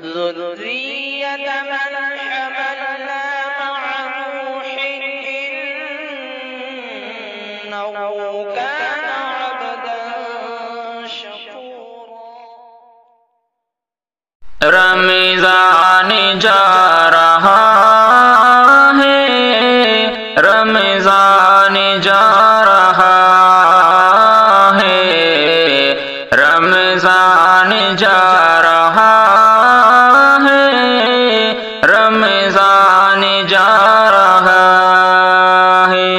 ذرية من حملنا مع نوح إنه كان عبدا شكورا. رمضان جا رہا ہے، رمضان جا رہا ہے، رمضان جا رہا ہے، رمضان جا رہا ہے.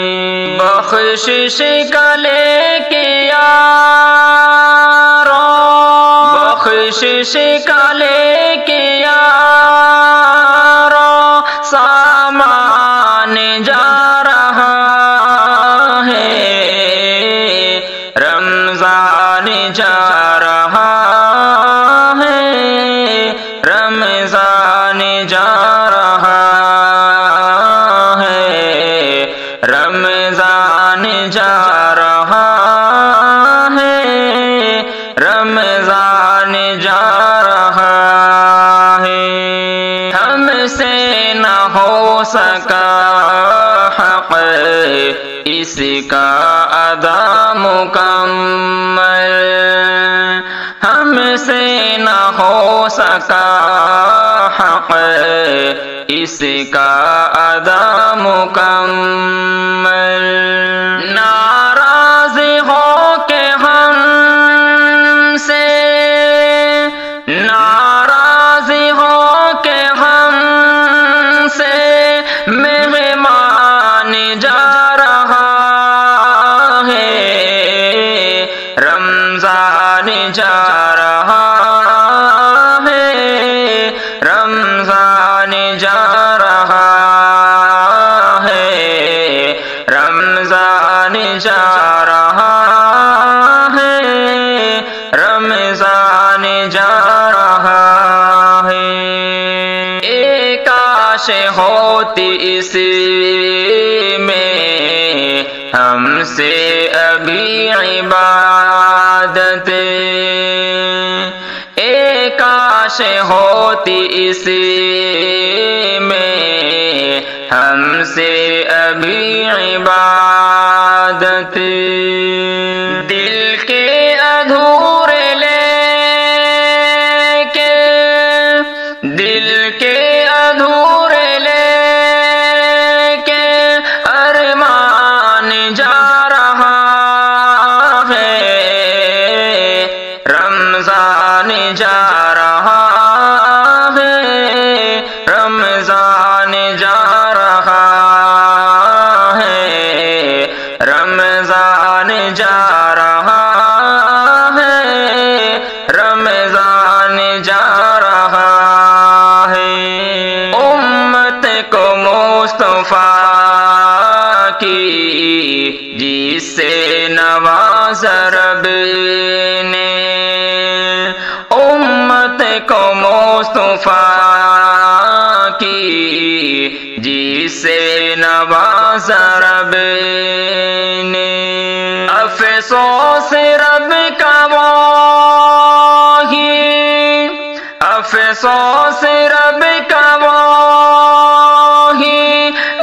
بخشش کا لے کے یارو، بخشش کا لے کے یارو سامان جا رہا ہے، رمضان جا رہا ہے، رمضان جا رہا ہے، رمضان جا رہا ہے، رمضان جا رہا ہے. ہم سے نہ ہو سکا حق اس کا ادا مکمل، ہم سے نہ ہو سکا حق اس کا ادا مکمل. ناراض ہو کے ہم سے، ناراض ہو کے ہم سے مہمان جا رہا ہے، رمضان جا رہا ہے، رمضان جا رہا ہے، رمضان جا رہا ہے، رمضان جا رہا ہے. ایک کاش ہوتی اس میں ہم سے ابھی عبادت، ایک کاش ہوتی اس میں ہم سے ابھی عبادت. دل کے ادھورے لے کے، دل کے ادھورے لے کے ارمان جا رہا ہے، رمضان جا رہا ہے، رمضان جا رہا ہے، رمضان جا رہا ہے، رمضان جا رہا ہے. امت کو مصطفیٰ کی جس سے نوازا رب نے، امت کو مصطفیٰ کی جس سے نوازا رب نے. افسوس رب کا وہی، افسوس رب کا وہی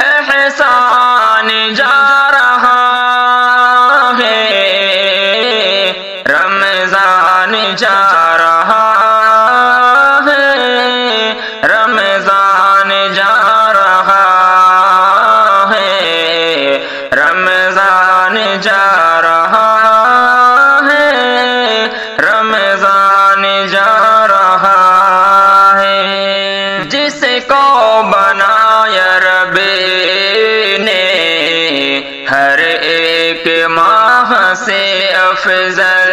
احسان جا رہا ہے، رمضان جا رہا ہے، رمضان جا رہا ہے، رمضان جا رہا ہے، رمضان جا رہا ہے. جس کو بنایا رب نے ہر ایک ماہ سے افضل،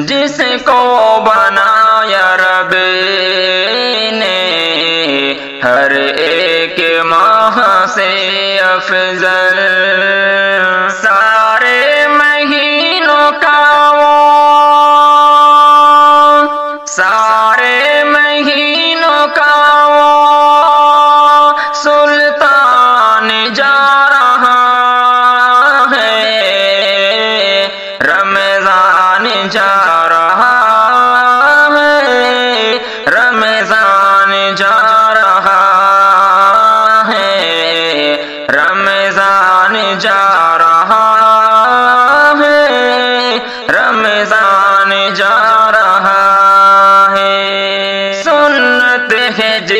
جس کو بنایا رب نے ہر ایک ماہ سے افضل. سارے مہینوں کا وہ، سارے مہینوں کا وہ سلطان جا رہا ہے، رمضان جا رہا ہے،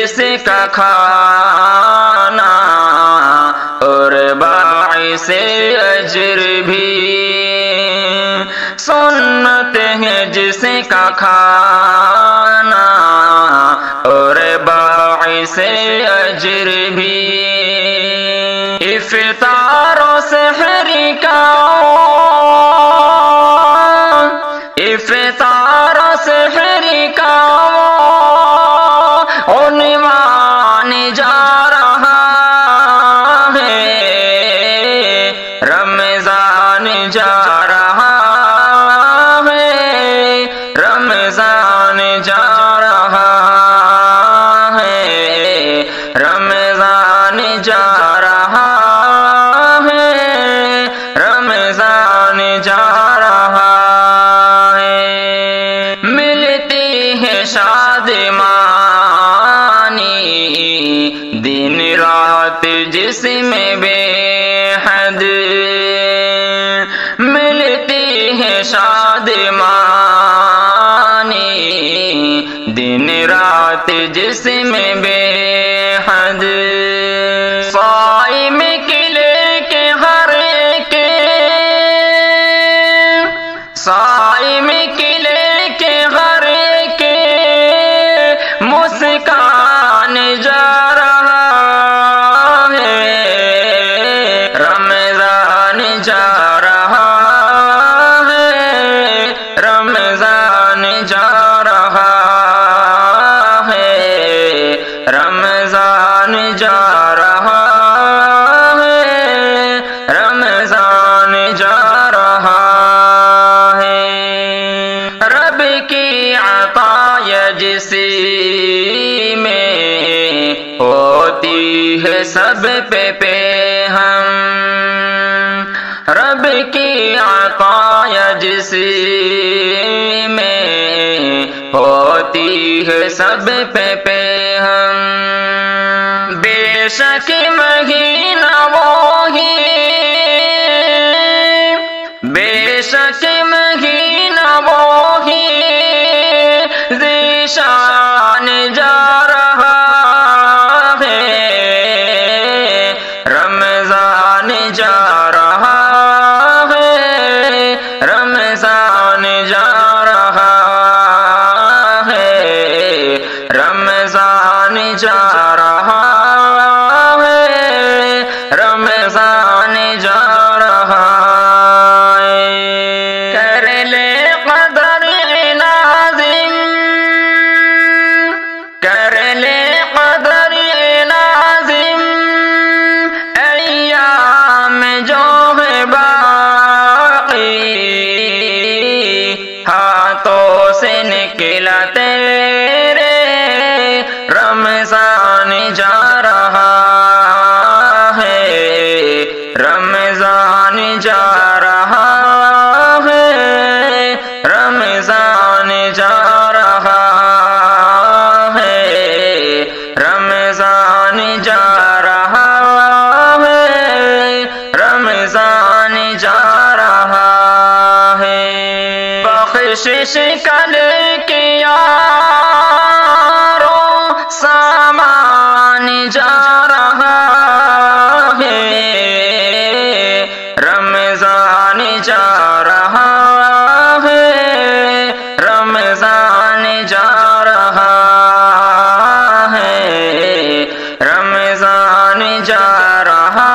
جس کا کھانا اور باعث اجر بھی، سنت ہے جس کا کھانا اور باعث اجر بھی، افطار و سحر کا افطار و سحر کا عنوان جا رہا ہے، رمضان جا رہا ہے، رمضان جا رہا ہے، رمضان جا رہا ہے، رمضان جا رہا ہے، ملتی ہے شادمانی دن رات جس میں بے حد، ملتی ہے شادمانی دن رات جس میں بے حد، صائم کے لے کے ہر کے صائم کے لے کے ہر کے مسکان جا رہا ہے، رمضان جا رہا ہے، رمضان جا رہا ہے، رمضان جا رہا ہے، رمضان جا رہا ہے، رب کی عطا جس میں ہوتی ہے سب پہ ہم، رب کی عطا جس میں ہوتی ہے سب پہ ہم، بے شک مہینہ وہی، بے شک مہینہ وہی ذیشان جا رہا ہے، رمضان جا رہا ہے، رمضان جا رہا ہے، رمضان جا رہا ہے، رمضان جا رہا ہے، کر لے قدر نازم، کر لے قدر نازم، ایام جو ہے باقی ہاتھوں سے نکلا تیرے، رمضان جا رہا ہے، رمضان جا رہا ہے، رمضان جا رہا ہے، رمضان جا رہا ہے، رمضان جا رہا ہے، بخشش کل کے یاروں سامان جا رہا ہے، رمضان جا رہا ہے، رمضان جا رہا ہے، رمضان جا رہا